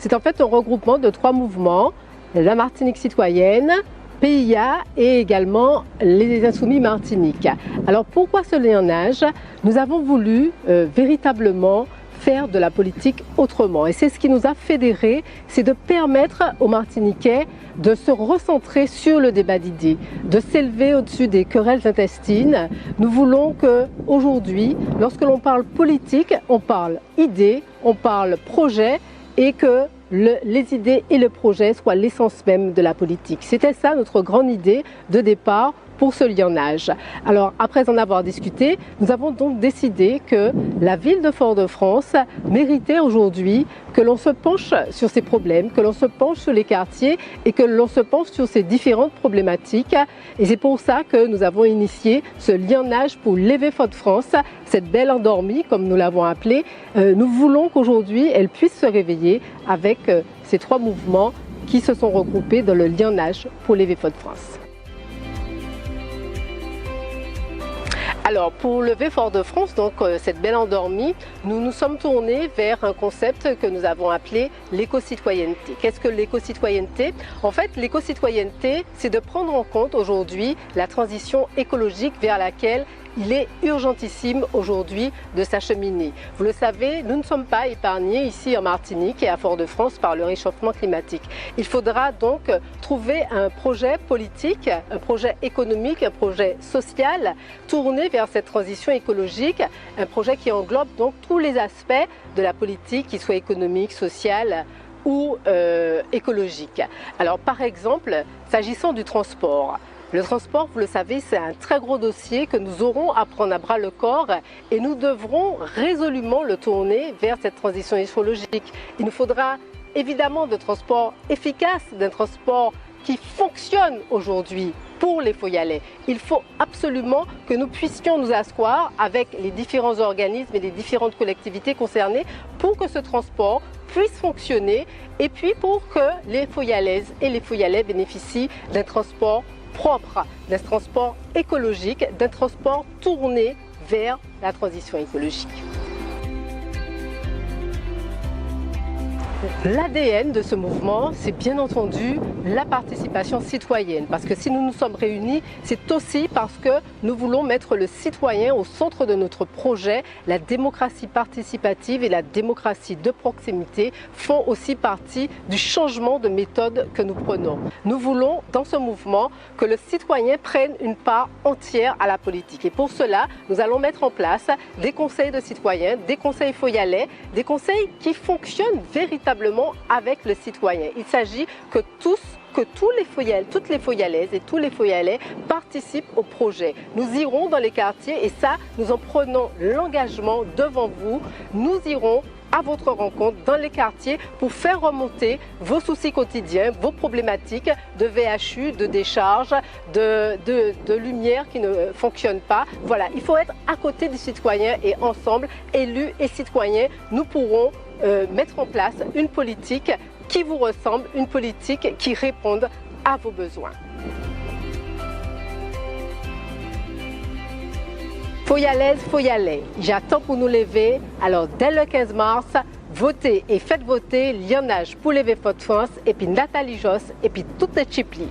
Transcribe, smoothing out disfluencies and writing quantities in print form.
C'est en fait un regroupement de 3 mouvements, la Martinique citoyenne, PIA et également les Insoumis Martinique. Alors pourquoi ce lionnage? Nous avons voulu véritablement faire de la politique autrement. Et c'est ce qui nous a fédérés, c'est de permettre aux Martiniquais de se recentrer sur le débat d'idées, de s'élever au-dessus des querelles intestines. Nous voulons qu'aujourd'hui, lorsque l'on parle politique, on parle idées, on parle projet et que les idées et le projet soient l'essence même de la politique. C'était ça notre grande idée de départ pour ce lionnage. Alors après en avoir discuté, nous avons donc décidé que la ville de Fort-de-France méritait aujourd'hui que l'on se penche sur ces problèmes, que l'on se penche sur les quartiers et que l'on se penche sur ces différentes problématiques. Et c'est pour ça que nous avons initié ce lionnage pour lever Fort-de-France, cette belle endormie comme nous l'avons appelée. Nous voulons qu'aujourd'hui elle puisse se réveiller avec ces 3 mouvements qui se sont regroupés dans le lionnage pour lever Fort-de-France. Alors pour lever Fort-de-France, donc cette belle endormie, nous nous sommes tournés vers un concept que nous avons appelé l'éco-citoyenneté. Qu'est-ce que l'éco-citoyenneté? En fait, l'éco-citoyenneté, c'est de prendre en compte aujourd'hui la transition écologique vers laquelle il est urgentissime aujourd'hui de s'acheminer. Vous le savez, nous ne sommes pas épargnés ici en Martinique et à Fort-de-France par le réchauffement climatique. Il faudra donc trouver un projet politique, un projet économique, un projet social tourné vers cette transition écologique, un projet qui englobe donc tous les aspects de la politique, qu'ils soient économiques, sociales ou écologiques. Alors par exemple, s'agissant du transport, le transport, vous le savez, c'est un très gros dossier que nous aurons à prendre à bras le corps et nous devrons résolument le tourner vers cette transition écologique. Il nous faudra évidemment de transport efficace, d'un transport qui fonctionne aujourd'hui pour les Foyalais. Il faut absolument que nous puissions nous asseoir avec les différents organismes et les différentes collectivités concernées pour que ce transport puisse fonctionner et puis pour que les Foyalaises et les Foyalais bénéficient d'un transport propre, d'un transport écologique, d'un transport tourné vers la transition écologique. L'ADN de ce mouvement, c'est bien entendu la participation citoyenne. Parce que si nous nous sommes réunis, c'est aussi parce que nous voulons mettre le citoyen au centre de notre projet. La démocratie participative et la démocratie de proximité font aussi partie du changement de méthode que nous prenons. Nous voulons, dans ce mouvement, que le citoyen prenne une part entière à la politique. Et pour cela, nous allons mettre en place des conseils de citoyens, des conseils foyalais, des conseils qui fonctionnent véritablement avec le citoyen. Il s'agit que toutes les Foyalaises et tous les Foyalais participent au projet. Nous irons dans les quartiers et ça, nous en prenons l'engagement devant vous. Nous irons à votre rencontre dans les quartiers pour faire remonter vos soucis quotidiens, vos problématiques de VHU, de décharge, de lumière qui ne fonctionne pas. Voilà, il faut être à côté des citoyens et ensemble, élus et citoyens, nous pourrons mettre en place une politique qui vous ressemble, une politique qui réponde à vos besoins. Foyalaises, Foyalais, j'attends pour nous lever. Alors dès le 15 mars, votez et faites voter lionnage pour lever Fort-de-France et puis Nathalie Josse et puis toutes les Chiplis.